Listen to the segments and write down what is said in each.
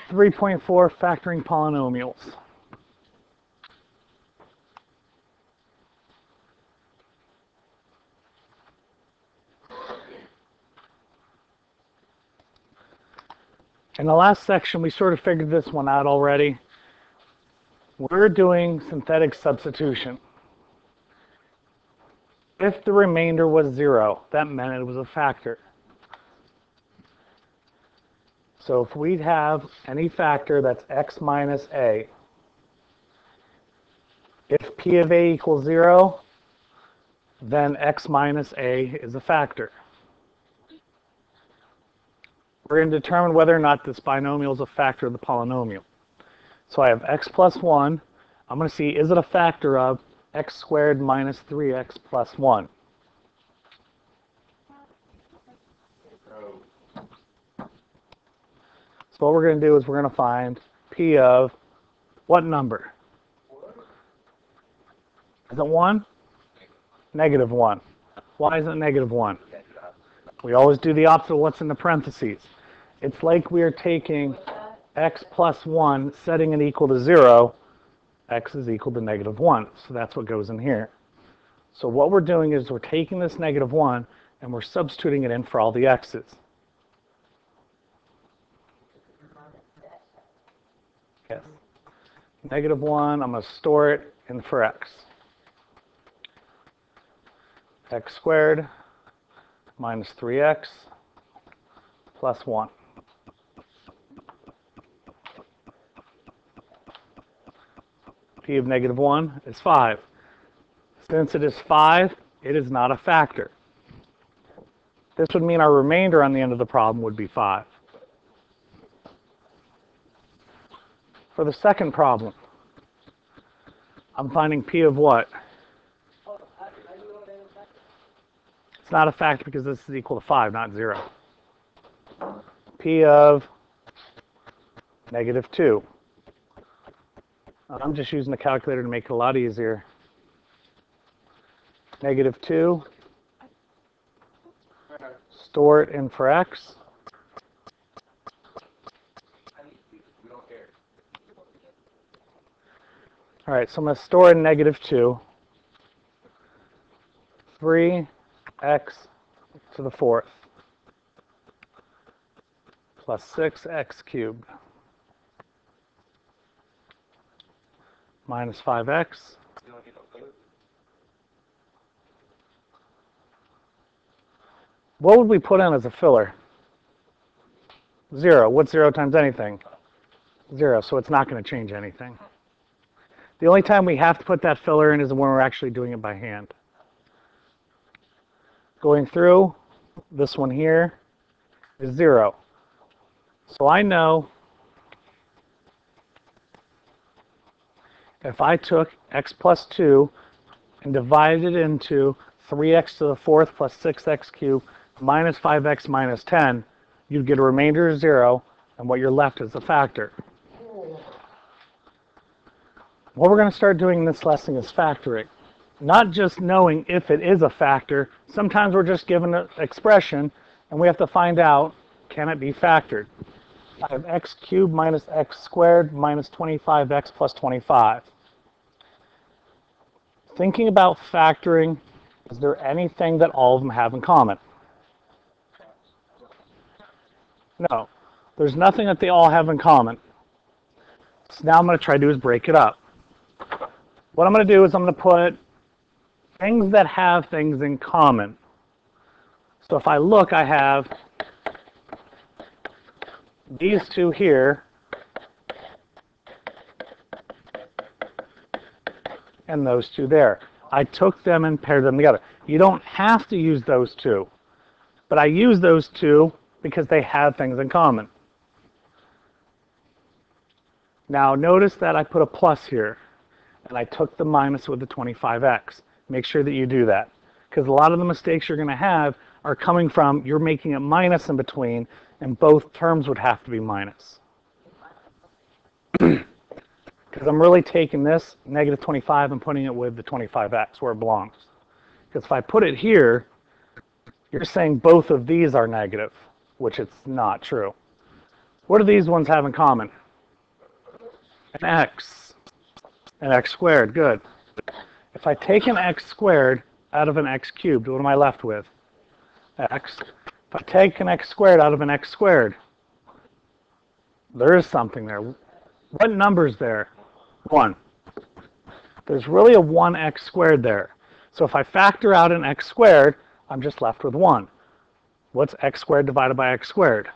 3.4, factoring polynomials. In the last section, we sort of figured this one out already. We're doing synthetic substitution. If the remainder was 0, that meant it was a factor. So if we have any factor that's x minus a, if p of a equals 0, then x minus a is a factor. We're going to determine whether or not this binomial is a factor of the polynomial. So I have x plus 1. I'm going to see, is it a factor of x squared minus 3x plus 1? So what we're going to do is we're going to find p of what number? Is it 1? Negative 1. Why is it negative 1? We always do the opposite of what's in the parentheses. It's like we are taking x plus 1, setting it equal to 0. X is equal to negative 1. So that's what goes in here. So what we're doing is we're taking this negative 1 and we're substituting it in for all the x's. Yes. Negative 1, I'm going to store it in for x. X squared minus 3x plus 1. P of negative 1 is 5. Since it is 5, it is not a factor. This would mean our remainder on the end of the problem would be 5. For the second problem, I'm finding P of what? It's not a factor because this is equal to 5, not 0. P of negative 2. I'm just using the calculator to make it a lot easier. Negative 2. Store it in for x. All right, so I'm going to store in negative 2. 3x to the 4th plus 6x cubed minus 5x what would we put in as a filler? 0. What's 0 times anything? 0, so it's not going to change anything. The only time we have to put that filler in is when we're actually doing it by hand. Going through, this one here is 0. So I know if I took x plus 2 and divided it into 3x to the 4th plus 6x cubed minus 5x minus 10, you'd get a remainder of 0, and what you're left is a factor. What we're going to start doing in this lesson is factoring. Not just knowing if it is a factor. Sometimes we're just given an expression, and we have to find out, can it be factored? I have x cubed minus x squared minus 25x plus 25. Thinking about factoring, is there anything that all of them have in common? No. There's nothing that they all have in common. So now I'm going to try to do is break it up. What I'm going to do is I'm going to put things that have things in common. So if I look, I have these two here and those two there. I took them and paired them together. You don't have to use those two, but I use those two because they have things in common. Now notice that I put a plus here, and I took the minus with the 25x. Make sure that you do that, because a lot of the mistakes you're going to have are coming from you're making a minus in between, and both terms would have to be minus. Because I'm really taking this negative 25 and putting it with the 25x where it belongs. Because if I put it here, you're saying both of these are negative, which it's not true. What do these ones have in common? An x. An x squared. Good. If I take an x squared out of an x cubed, what am I left with? X. If I take an x squared out of an x squared, there is something there. What number is there? 1. There's really a 1x squared there. So if I factor out an x squared, I'm just left with 1. What's x squared divided by x squared?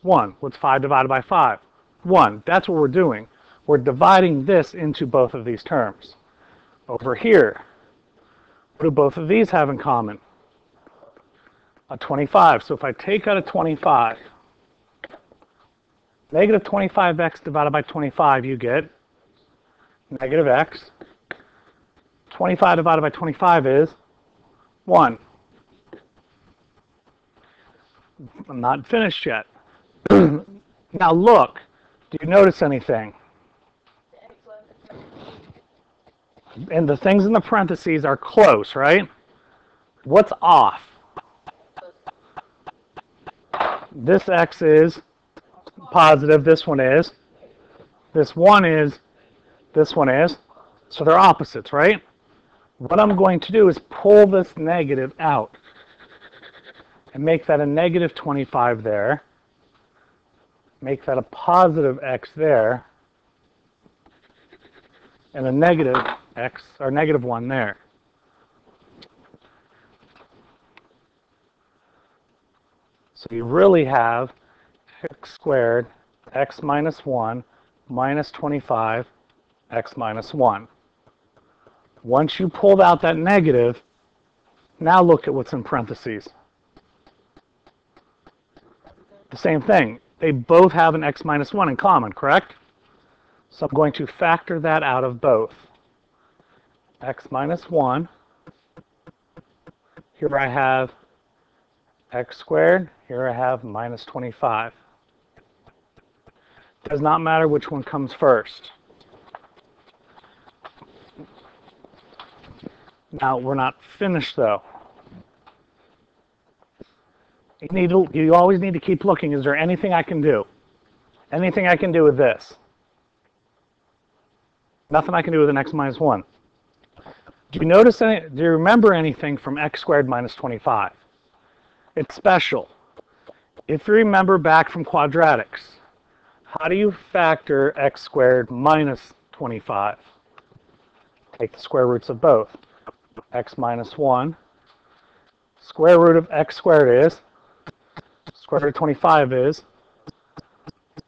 1. What's 5 divided by 5? 1. That's what we're doing. We're dividing this into both of these terms. Over here, what do both of these have in common? A 25. So if I take out a 25, negative 25x divided by 25, you get negative x. 25 divided by 25 is 1. I'm not finished yet. Now look, do you notice anything? And the things in the parentheses are close, right? What's off? This x is positive, this one is. This one is, this one is. So they're opposites, right? What I'm going to do is pull this negative out and make that a negative 25 there. Make that a positive x there. And a negative x, or negative 1 there. So you really have x squared, x minus 1, minus 25, x minus 1. Once you pulled out that negative, now look at what's in parentheses. The same thing. They both have an x minus 1 in common, correct? So I'm going to factor that out of both. X minus 1. Here I have x squared. Here I have minus 25. Does not matter which one comes first. Now, we're not finished, though. You always need to keep looking. Is there anything I can do? Anything I can do with this? Nothing I can do with an x minus 1. Do you remember anything from x squared minus 25? It's special. If you remember back from quadratics, how do you factor x squared minus 25? Take the square roots of both. X minus 1. Square root of x squared is, square root of 25 is,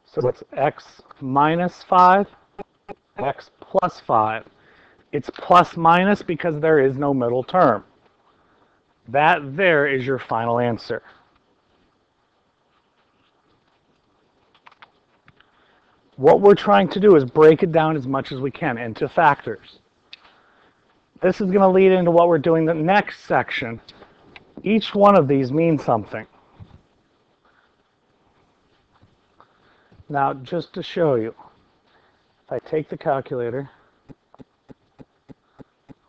so it's x minus 5, x plus 5. It's plus minus because there is no middle term. That there is your final answer. What we're trying to do is break it down as much as we can into factors. This is going to lead into what we're doing the next section. Each one of these means something. Now, just to show you, if I take the calculator,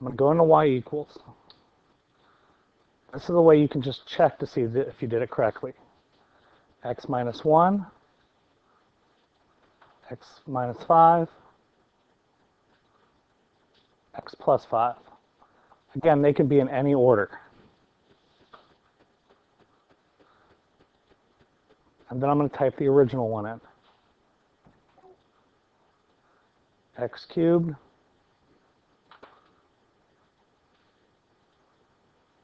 I'm going to go into y equals. This is the way you can just check to see if you did it correctly. X minus 1, x minus 5, x plus 5. Again, they can be in any order. And then I'm going to type the original one in. X cubed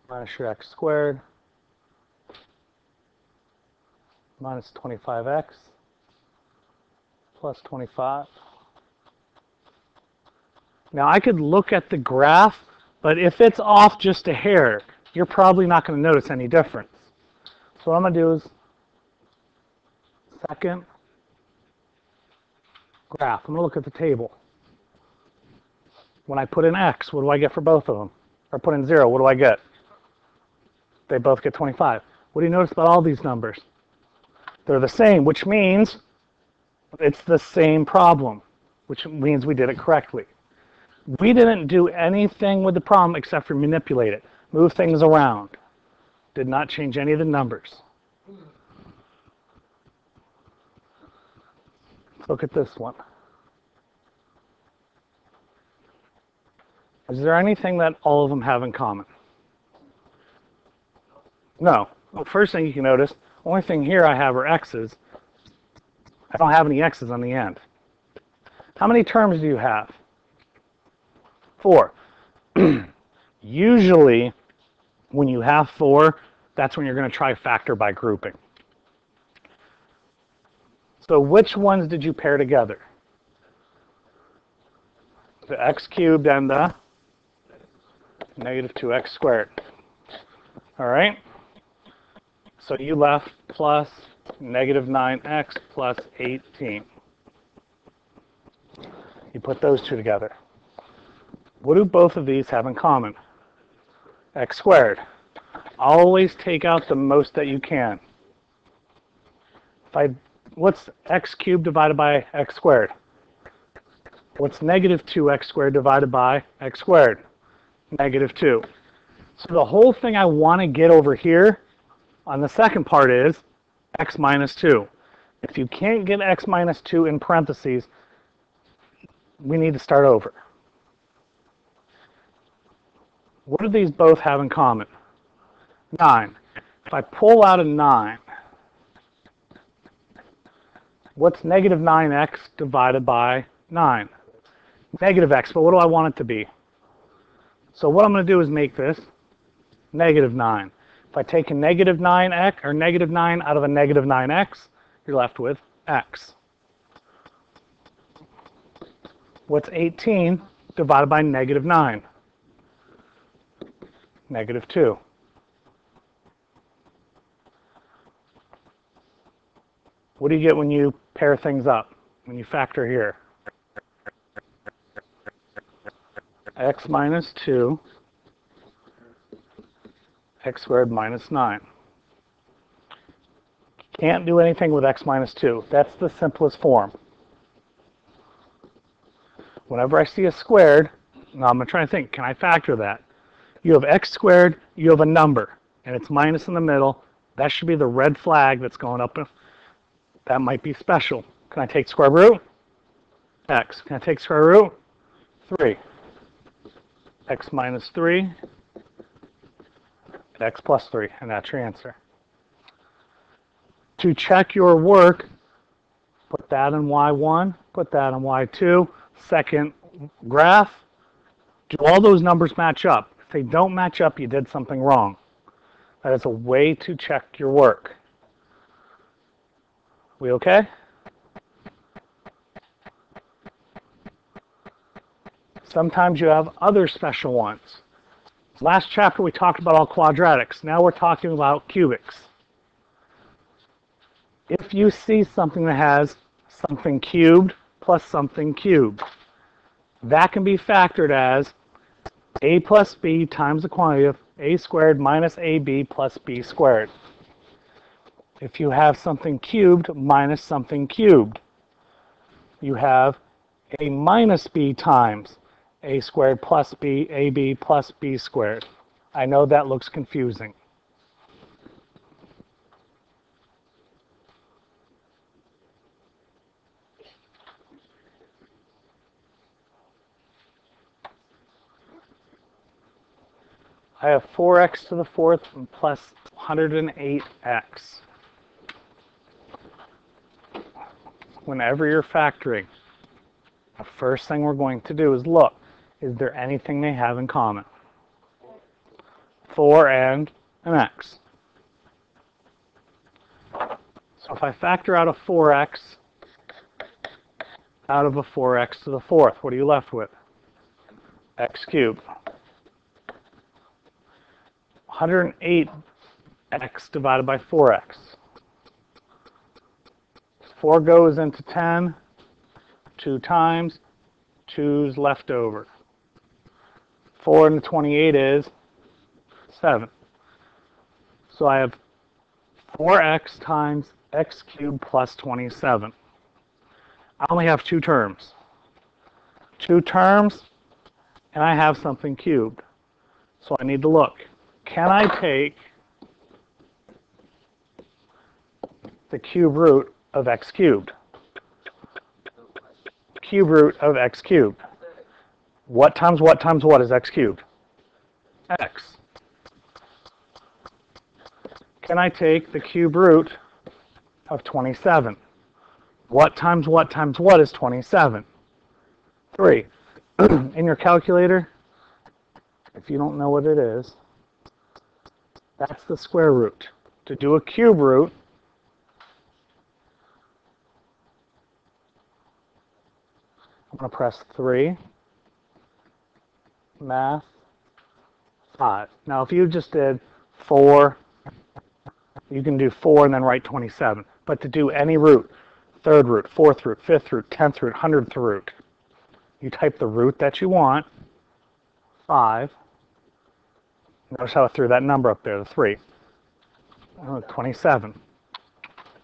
minus your x squared minus 25x plus 25. Now I could look at the graph, but if it's off just a hair, you're probably not going to notice any difference. So what I'm going to do is second graph. I'm going to look at the table. When I put in x, what do I get for both of them? Or put in 0, what do I get? They both get 25. What do you notice about all these numbers? They're the same, which means it's the same problem, which means we did it correctly. We didn't do anything with the problem except for manipulate it, move things around. Did not change any of the numbers. Look at this one. Is there anything that all of them have in common? No. Well, first thing you can notice, the only thing here I have are x's. I don't have any x's on the end. How many terms do you have? 4. Usually, when you have 4, that's when you're going to try factor by grouping. So which ones did you pair together? The x cubed and the negative 2x squared. All right? So you left plus negative 9x plus 18. You put those two together. What do both of these have in common? X squared. Always take out the most that you can. What's x cubed divided by x squared? What's negative 2x squared divided by x squared? Negative 2. So the whole thing I want to get over here on the second part is x minus 2. If you can't get x minus 2 in parentheses, we need to start over. What do these both have in common? 9. If I pull out a 9, what's negative 9x divided by 9? Negative x, but what do I want it to be? So what I'm going to do is make this negative 9. If I take a negative 9x or negative 9 out of a negative 9x, you're left with x. What's 18 divided by negative 9? Negative 2. What do you get when you pair things up, when you factor here? X minus 2, x squared minus 9. Can't do anything with x minus 2. That's the simplest form. Whenever I see a squared, now I'm going to try to think, can I factor that? You have x squared, you have a number, and it's minus in the middle. That should be the red flag that's going up. That might be special. Can I take square root? X. Can I take square root? 3. X minus 3, and x plus 3, and that's your answer. To check your work, put that in Y1, put that in Y2, second graph. Do all those numbers match up? If they don't match up, you did something wrong. That is a way to check your work. We okay? Sometimes you have other special ones. Last chapter we talked about all quadratics. Now we're talking about cubics. If you see something that has something cubed plus something cubed, that can be factored as a plus b times the quantity of a squared minus ab plus b squared. If you have something cubed minus something cubed, you have a minus b times a squared plus b, ab plus b squared. I know that looks confusing. I have 4x to the fourth plus 108x. Whenever you're factoring, the first thing we're going to do is look. Is there anything they have in common? 4 and an x. So if I factor out a 4x out of a 4x to the fourth, what are you left with? X cubed. 108x divided by 4x. 4 goes into 10 2 times, 2's left over. 4 into 28 is 7. So I have 4x times x cubed plus 27. I only have 2 terms. 2 terms, and I have something cubed. So I need to look. Can I take the cube root of x cubed? cube root of x cubed. What times what is x cubed? X. Can I take the cube root of 27? What times what is 27? 3. In your calculator, if you don't know what it is, that's the square root. To do a cube root, I'm going to press 3, math, 5. Now, if you just did 4, you can do 4 and then write 27. But to do any root, third root, fourth root, fifth root, 10th root, 100th root, you type the root that you want, 5. Notice how I threw that number up there, the 3. 27.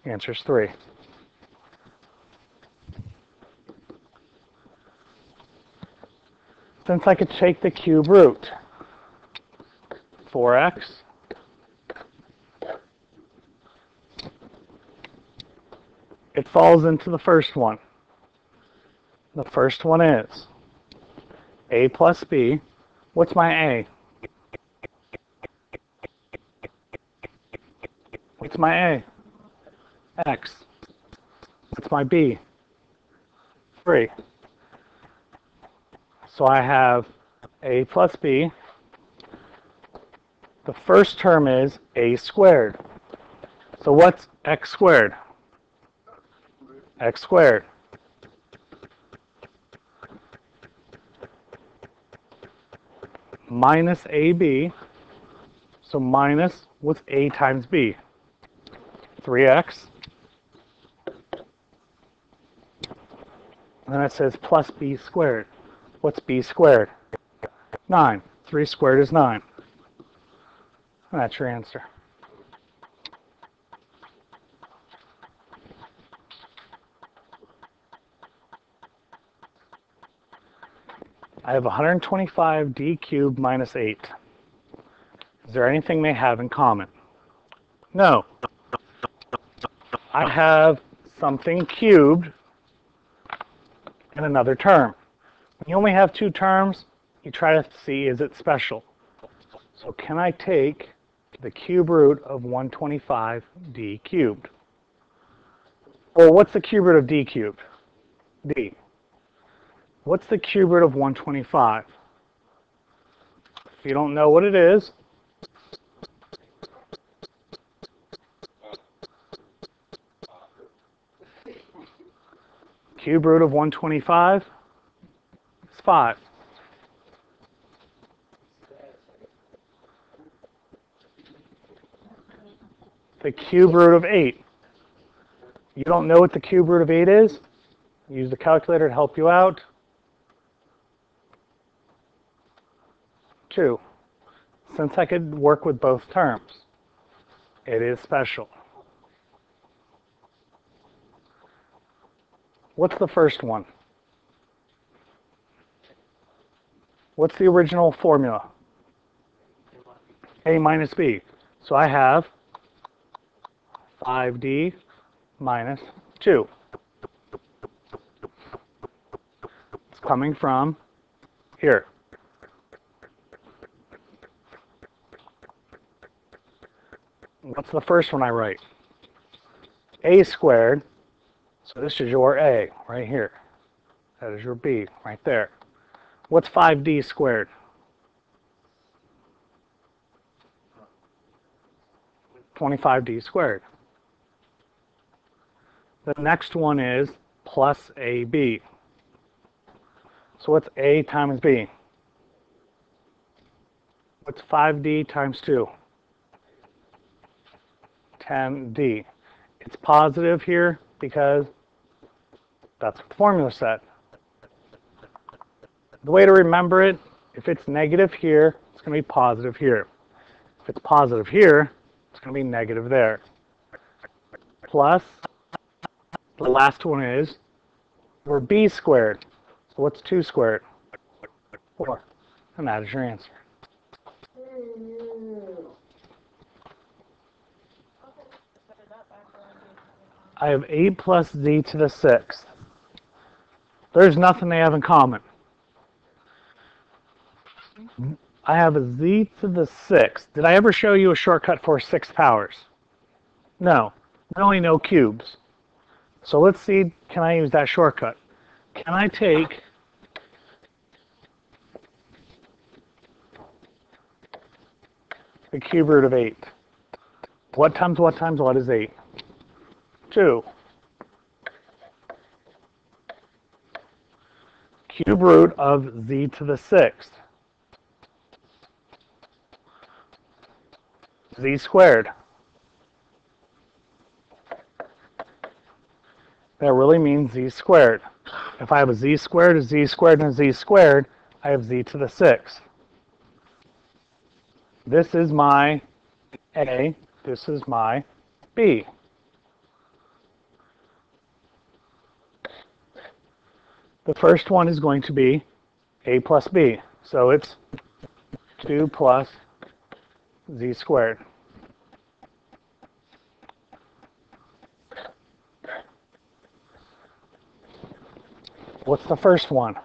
The answer is 3. Since I could take the cube root, 4x it falls into the first one. The first one is a plus b. What's my a? What's my a? X. What's my b? 3. So I have a plus b. The first term is a squared. So what's x squared? X squared. Minus ab. So minus, what's a times b? 3x. And then it says plus b squared. What's b squared? 9. 3 squared is 9. And that's your answer. I have 125d cubed minus 8. Is there anything they have in common? No. I have something cubed in another term. When you only have 2 terms, you try to see, is it special? So can I take the cube root of 125d cubed? Well, what's the cube root of d cubed? D. What's the cube root of 125? If you don't know what it is, cube root of 125 is 5. The cube root of 8. You don't know what the cube root of 8 is? Use the calculator to help you out. 2. Since I could work with both terms, it is special. What's the first one? What's the original formula? A minus b. So I have 5d minus 2. It's coming from here. What's the first one I write? A squared. So this is your a right here. That is your b right there. What's 5d squared? $25d squared. The next one is plus ab. So what's a times b? What's 5d times 2? 10d. It's positive here because that's what the formula said. The way to remember it, if it's negative here, it's going to be positive here. If it's positive here, it's going to be negative there. Plus, the last one is, or b squared. So what's 2 squared? 4. And that is your answer. I have 8 plus d to the 6th. There's nothing they have in common. I have a z to the 6th. Did I ever show you a shortcut for 6 powers? No. I only know cubes. So let's see, can I use that shortcut? Can I take the cube root of 8? What times what is 8? 2. Cube root of z to the 6th. Z squared. That really means z squared. If I have a z squared, a z squared, and a z squared, I have z to the 6th. This is my A. This is my B. The first one is going to be A plus B. So it's 2 plus z squared. What's the first one?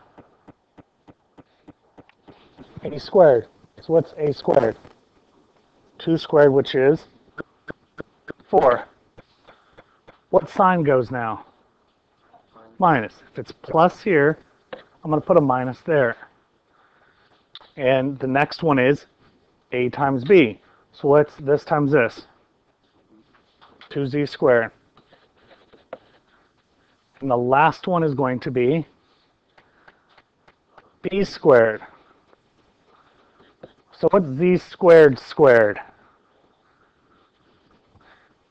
A squared. So what's A squared? 2 squared, which is 4. What sign goes now? Minus. If it's plus here, I'm going to put a minus there. And the next one is A times B. So what's this times this? 2z squared. And the last one is going to be B squared. So what's z squared squared?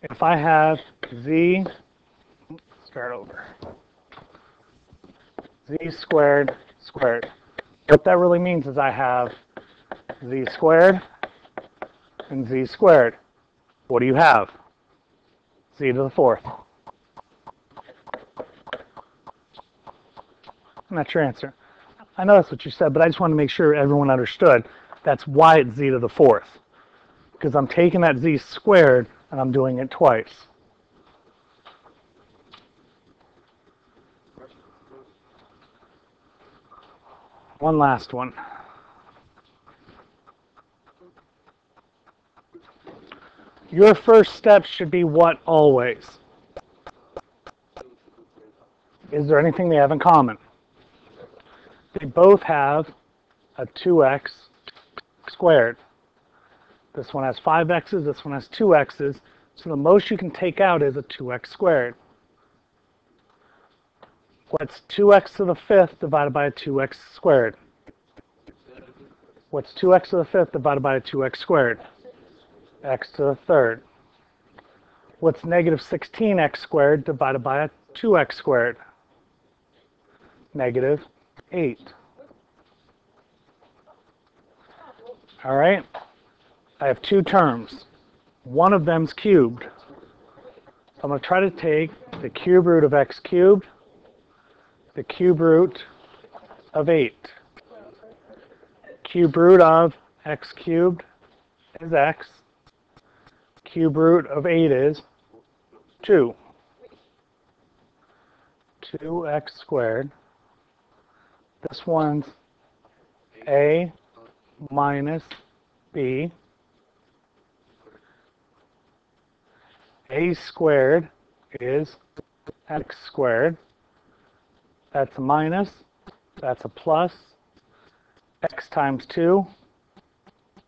If I have z, start over. Z squared squared. What that really means is I have z squared and z squared. What do you have? Z to the 4th. And that's your answer. I know that's what you said, but I just want to make sure everyone understood. That's why it's z to the 4th. Because I'm taking that z squared and I'm doing it twice. One last one. Your first step should be what always? Is there anything they have in common? They both have a 2x squared. This one has 5 x's, this one has 2 x's. So the most you can take out is a 2x squared. What's 2x to the 5th divided by a 2x squared? What's 2x to the 5th divided by a 2x squared? X to the 3rd. What's negative 16x squared divided by a 2x squared? Negative 8. All right? I have 2 terms. One of them's cubed. So I'm going to try to take the cube root of x cubed, the cube root of 8. Cube root of x cubed is x. Cube root of 8 is 2. 2x squared. This one's a minus b. A squared is x squared. That's a minus. That's a plus. X times 2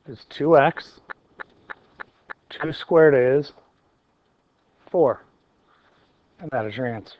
is 2x. 2 squared is 4. And that is your answer.